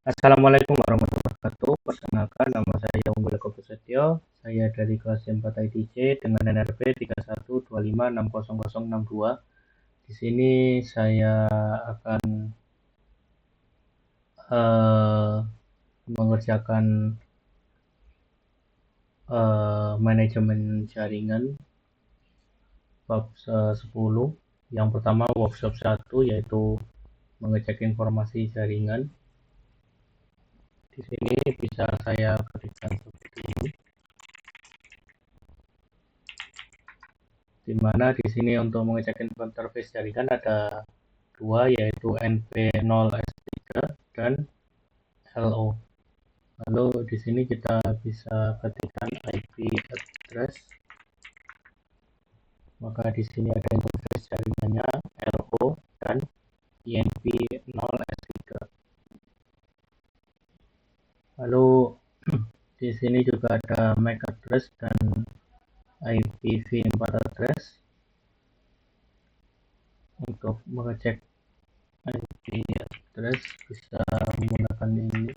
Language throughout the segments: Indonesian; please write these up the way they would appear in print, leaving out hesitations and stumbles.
Assalamualaikum warahmatullahi wabarakatuh. Perkenalkan, nama saya Unggul Eko Prasetyo. Saya dari kelas 4 ITC dengan NRP 3125600062. Di sini saya akan mengerjakan manajemen jaringan bab 10. Yang pertama workshop 1 yaitu mengecek informasi jaringan. Di sini bisa saya ketikkan seperti ini. Di mana di sini untuk mengecek interface jaringan ada dua, yaitu NP0S3 dan LO. Lalu di sini kita bisa ketikkan IP address. Maka di sini ada interface jaringannya LO dan INP0S3. Lalu di sini juga ada MAC address dan IPv4 address. Untuk mengecek IP address bisa menggunakan ini.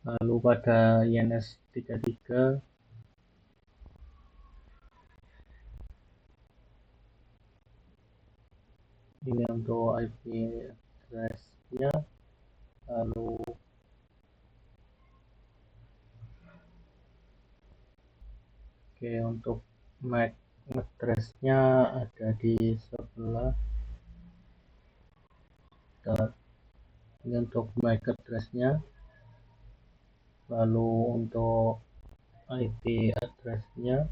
Lalu pada INS33 ini untuk IP address-nya. Lalu untuk MAC address-nya ada di sebelah. Ini untuk MAC address-nya. Lalu untuk IP address-nya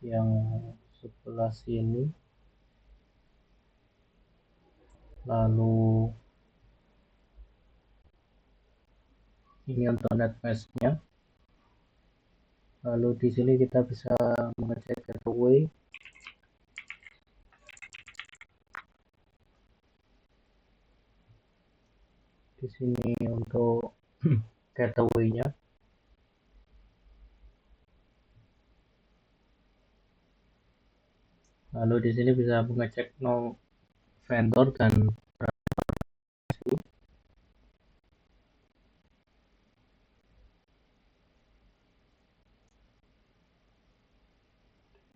yang sebelah sini. Lalu ini untuk netmask-nya. Lalu di sini kita bisa mengecek gateway. Di sini untuk gateway-nya. Lalu di sini bisa mengecek no vendor dan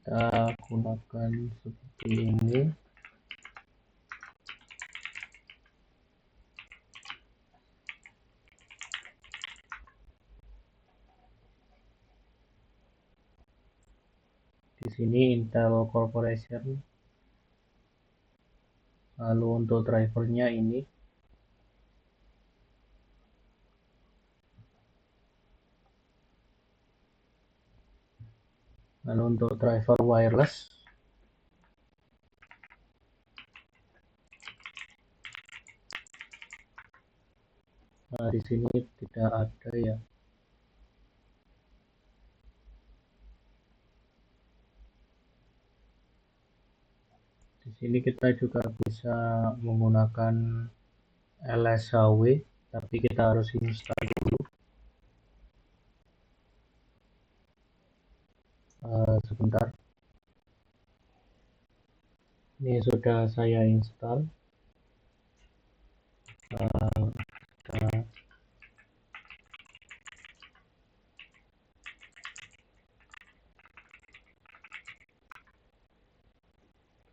kita gunakan seperti ini. Di sini Intel Corporation. Lalu untuk drivernya ini. Lalu untuk driver wireless. Nah, di sini tidak ada ya. Di sini kita juga bisa menggunakan LSHW, tapi kita harus install dulu. Sebentar. Ini sudah saya install.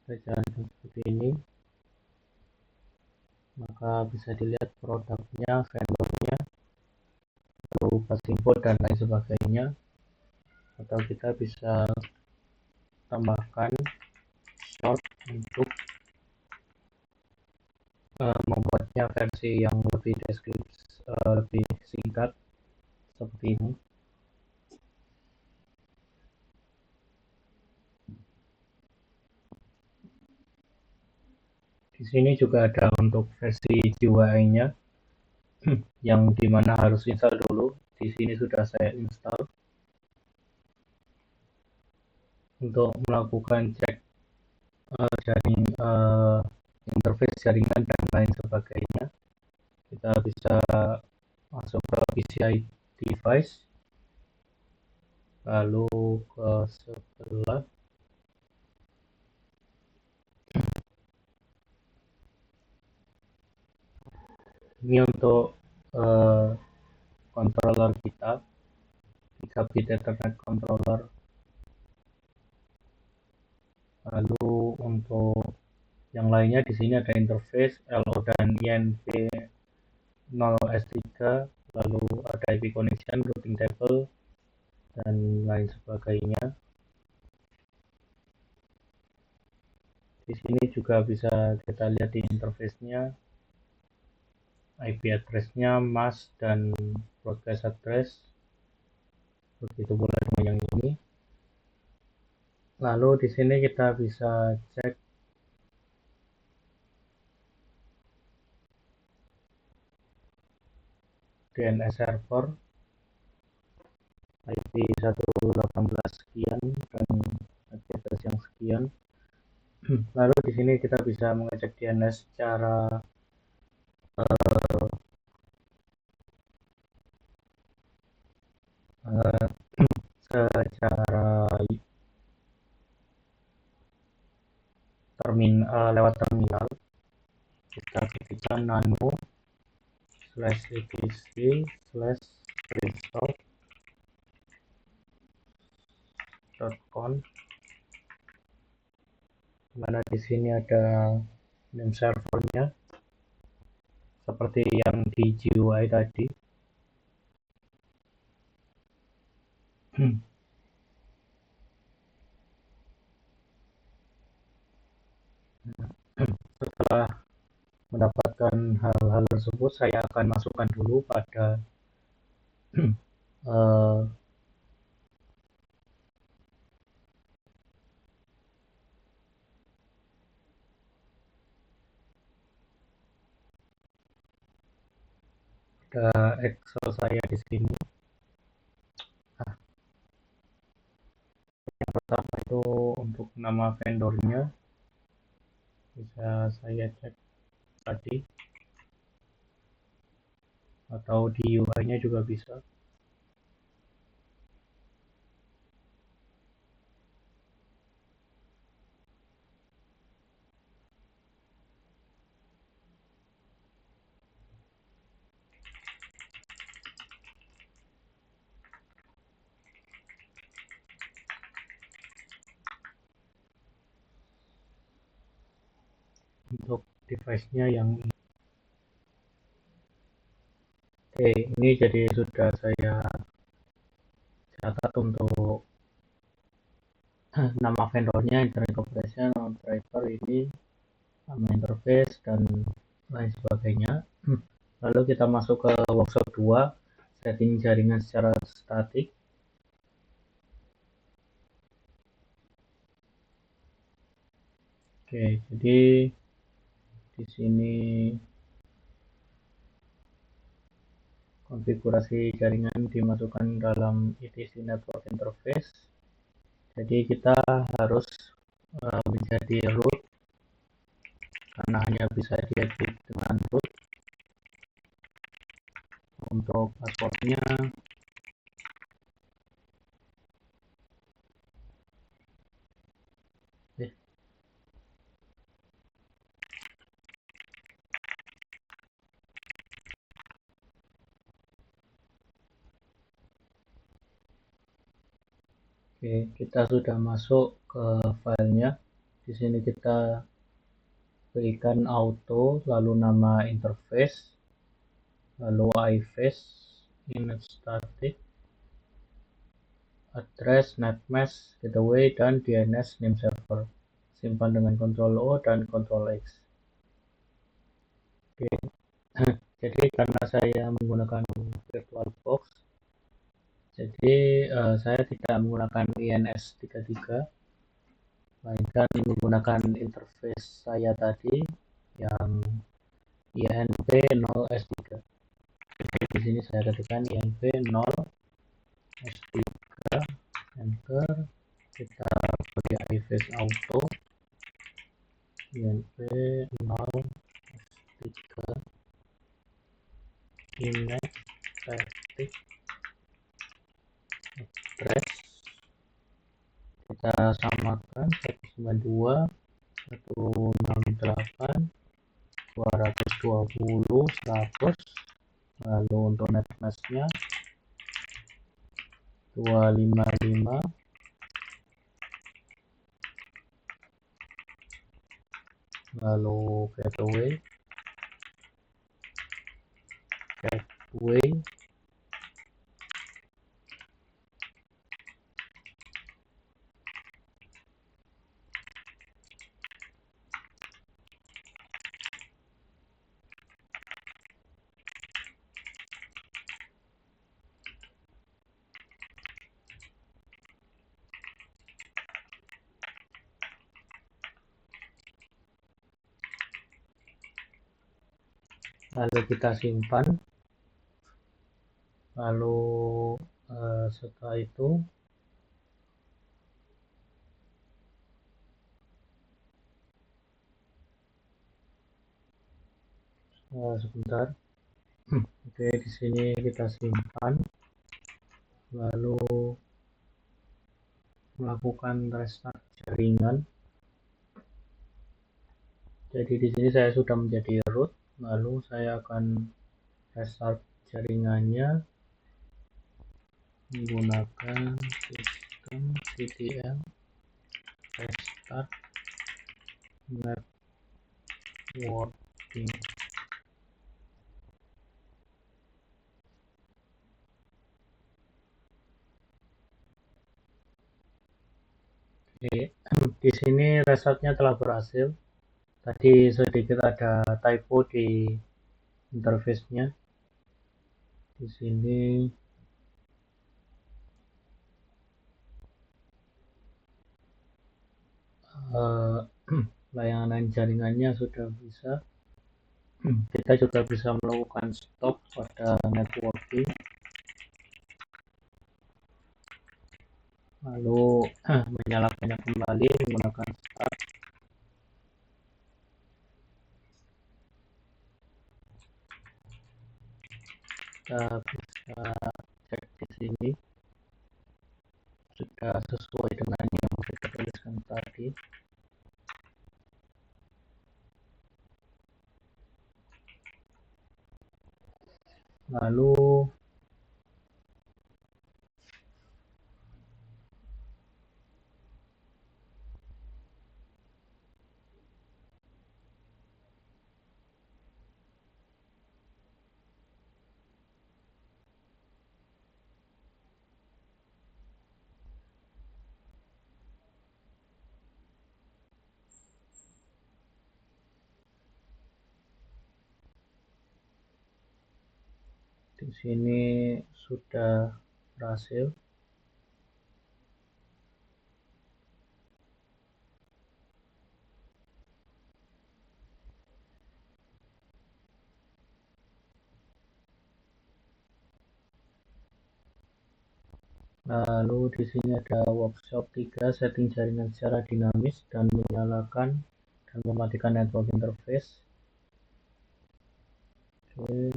Kita seperti ini. Maka bisa dilihat produknya, vendornya, lalu info dan lain sebagainya. Atau kita bisa tambahkan short untuk membuatnya versi yang lebih lebih singkat seperti ini. Di sini juga ada untuk versi GUI-nya yang dimana harus install dulu. Di sini sudah saya install. Untuk melakukan cek jaring interface jaringan dan lain sebagainya. Kita bisa masuk ke PCI device, lalu ke sebelah ini untuk controller kita, 3-bit Ethernet controller. Lalu untuk yang lainnya di sini ada interface LO dan INP 0S3, lalu ada IP connection, routing table, dan lain sebagainya. Di sini juga bisa kita lihat di interface-nya IP address-nya, mask, dan broadcast address. Begitu pula dengan yang ini. Lalu di sini kita bisa cek DNS server IP 118 sekian dan IP address yang sekian. Lalu di sini kita bisa mengecek DNS secara lewat terminal. Kita ketikkan nano/etc/restore.conf, mana di sini ada name servernya seperti yang di GUI tadi. Setelah mendapatkan hal-hal tersebut, saya akan masukkan dulu pada Excel saya di sini. Yang pertama itu untuk nama vendornya, bisa saya cek tadi, atau di UI-nya juga bisa. Untuk device-nya yang oke, ini jadi sudah saya catat untuk nama vendornya, internet operation, driver ini, nama interface, dan lain sebagainya. Lalu kita masuk ke workshop 2, setting jaringan secara statik. Oke, jadi di sini konfigurasi jaringan dimasukkan dalam etc network interface. Jadi kita harus menjadi root karena hanya bisa diedit dengan root. Untuk passwordnya oke, kita sudah masuk ke filenya. Di sini kita berikan auto, lalu nama interface, lalu iFace, image static, address, netmask, gateway, dan DNS name server. Simpan dengan Ctrl O dan Ctrl X. Oke. Jadi karena saya menggunakan VirtualBox, jadi saya tidak menggunakan INS33, melainkan menggunakan interface saya tadi yang INP 0S3. Jadi di sini saya ketikkan INP 0S3, enter, kita beri iFace auto, INP 0 S3 index static address kita samakan 192 168 220 100. Lalu untuk netmasknya 255, lalu gateway lalu kita simpan. Lalu setelah itu sebentar. Oke, di sini kita simpan, lalu melakukan restart jaringan. Jadi di sini saya sudah menjadi root, lalu saya akan restart jaringannya menggunakan sistem ctl restart networking. Oke, di sini restartnya telah berhasil. Tadi sedikit ada typo di interface-nya. Di sini layanan jaringannya sudah bisa. Kita juga bisa melakukan stop pada networking, lalu menyalakannya kembali menggunakan start. Kita bisa cek di sini sudah sesuai dengan yang kita tuliskan tadi. Lalu di sini sudah berhasil. Lalu di sini ada workshop 3, setting jaringan secara dinamis dan menyalakan dan mematikan network interface. Oke.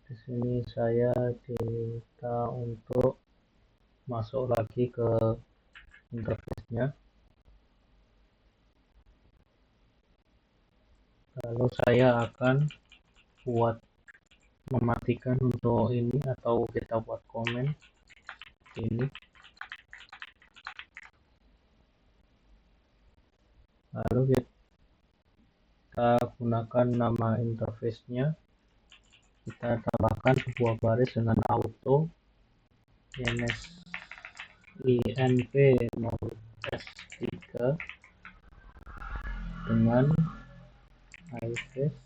Di sini saya diminta untuk masuk lagi ke interface-nya. Lalu saya akan mematikan untuk ini, atau kita buat komen ini. Lalu kita gunakan nama interface-nya, kita tambahkan sebuah baris dengan auto INP 0 S3 dengan iFace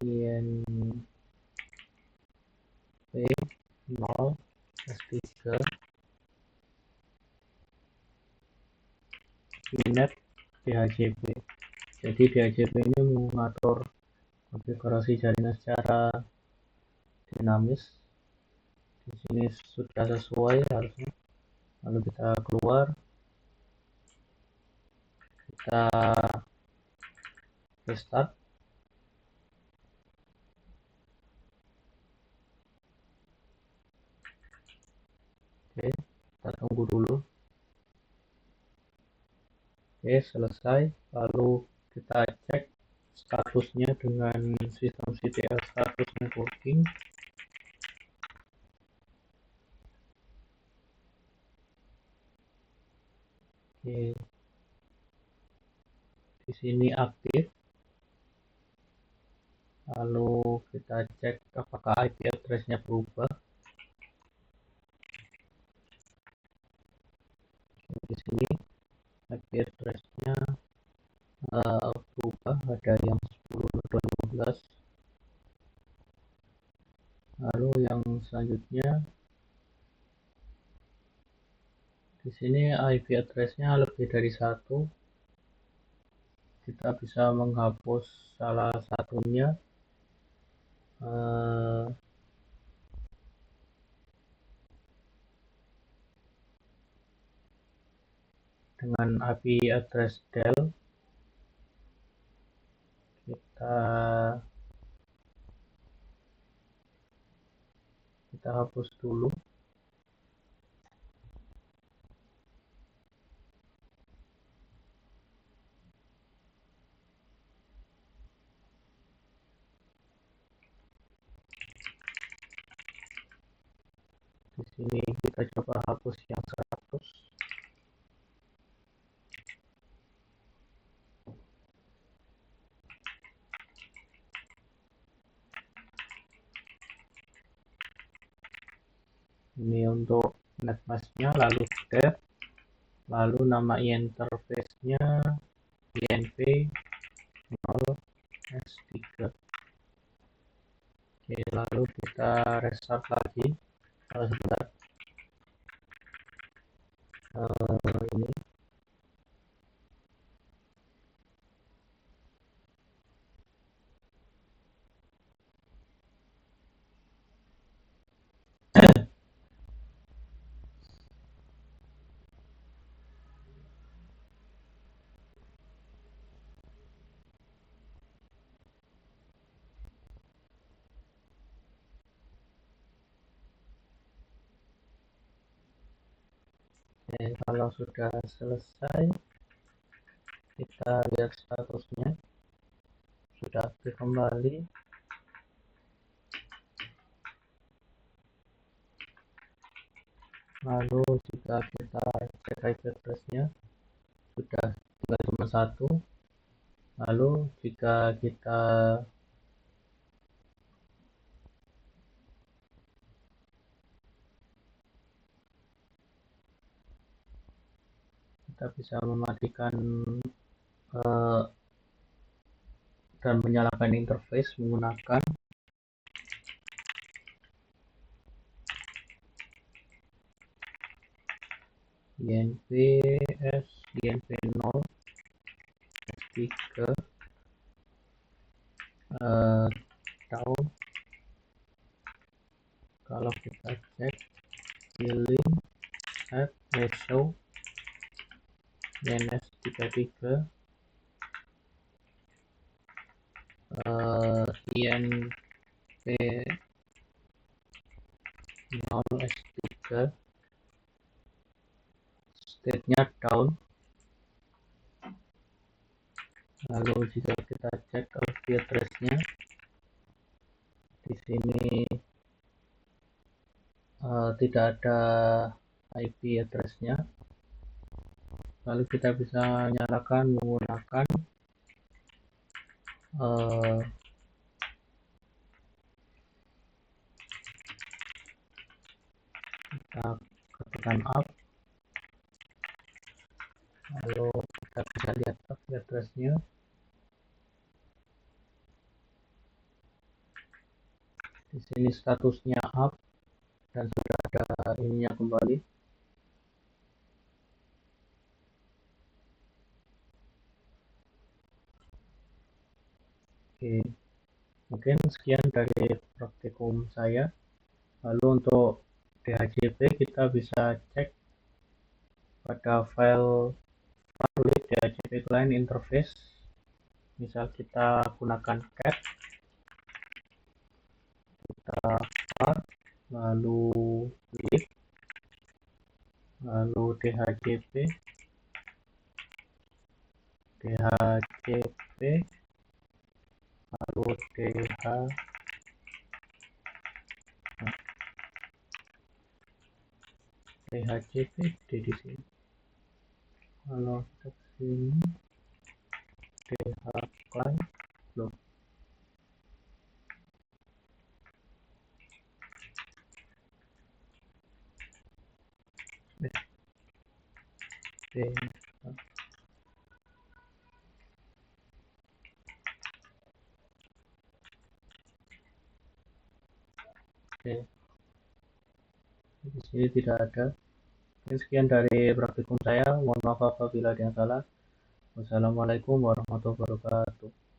INP 0 S3 Inet PHCP. Jadi DHCP ini mengatur konfigurasi jaringan secara dinamis. Di sini sudah sesuai harusnya. Lalu kita keluar, kita restart. Oke, kita tunggu dulu. Oke, selesai. Lalu kita cek statusnya dengan sistem CTL status networking. Oke, di sini aktif. Lalu kita cek apakah IP address-nya berubah. Di sini IP address-nya berubah, ada yang 10.15. Lalu yang selanjutnya di sini IP address-nya lebih dari satu. Kita bisa menghapus salah satunya dengan IP address del. Kita hapus dulu. Di sini kita coba hapus yang 100. Ini untuk netmask-nya, lalu dep, lalu nama interface-nya INV0S3. Oke, lalu kita restart lagi. Sebentar. Ini kalau sudah selesai, kita lihat statusnya sudah aktif kembali. Lalu jika kita cek IP address-nya sudah tinggal cuma satu. Lalu jika kita bisa mematikan dan menyalakan interface menggunakan INVS INV0 S3 down. Kalau kita cek billing set ratio INS33 INV0 S3 state-nya down. Lalu jika kita cek IP address-nya di sini tidak ada IP address-nya. Lalu kita bisa nyalakan menggunakan kita ketikkan up, lalu kita bisa lihat IP address-nya. Di sini statusnya up dan sudah ada ininya kembali. Oke, mungkin sekian dari praktikum saya. Lalu untuk DHCP kita bisa cek pada file tulis DHCP client interface. Misal kita gunakan cat, kita var, lalu lib, lalu DHCP, lalu DHCP di sini. Kalau ke sini DH client loh. Oke, di sini tidak ada. Sekian dari praktikum saya. Mohon maaf apabila ada yang salah. Wassalamualaikum warahmatullahi wabarakatuh.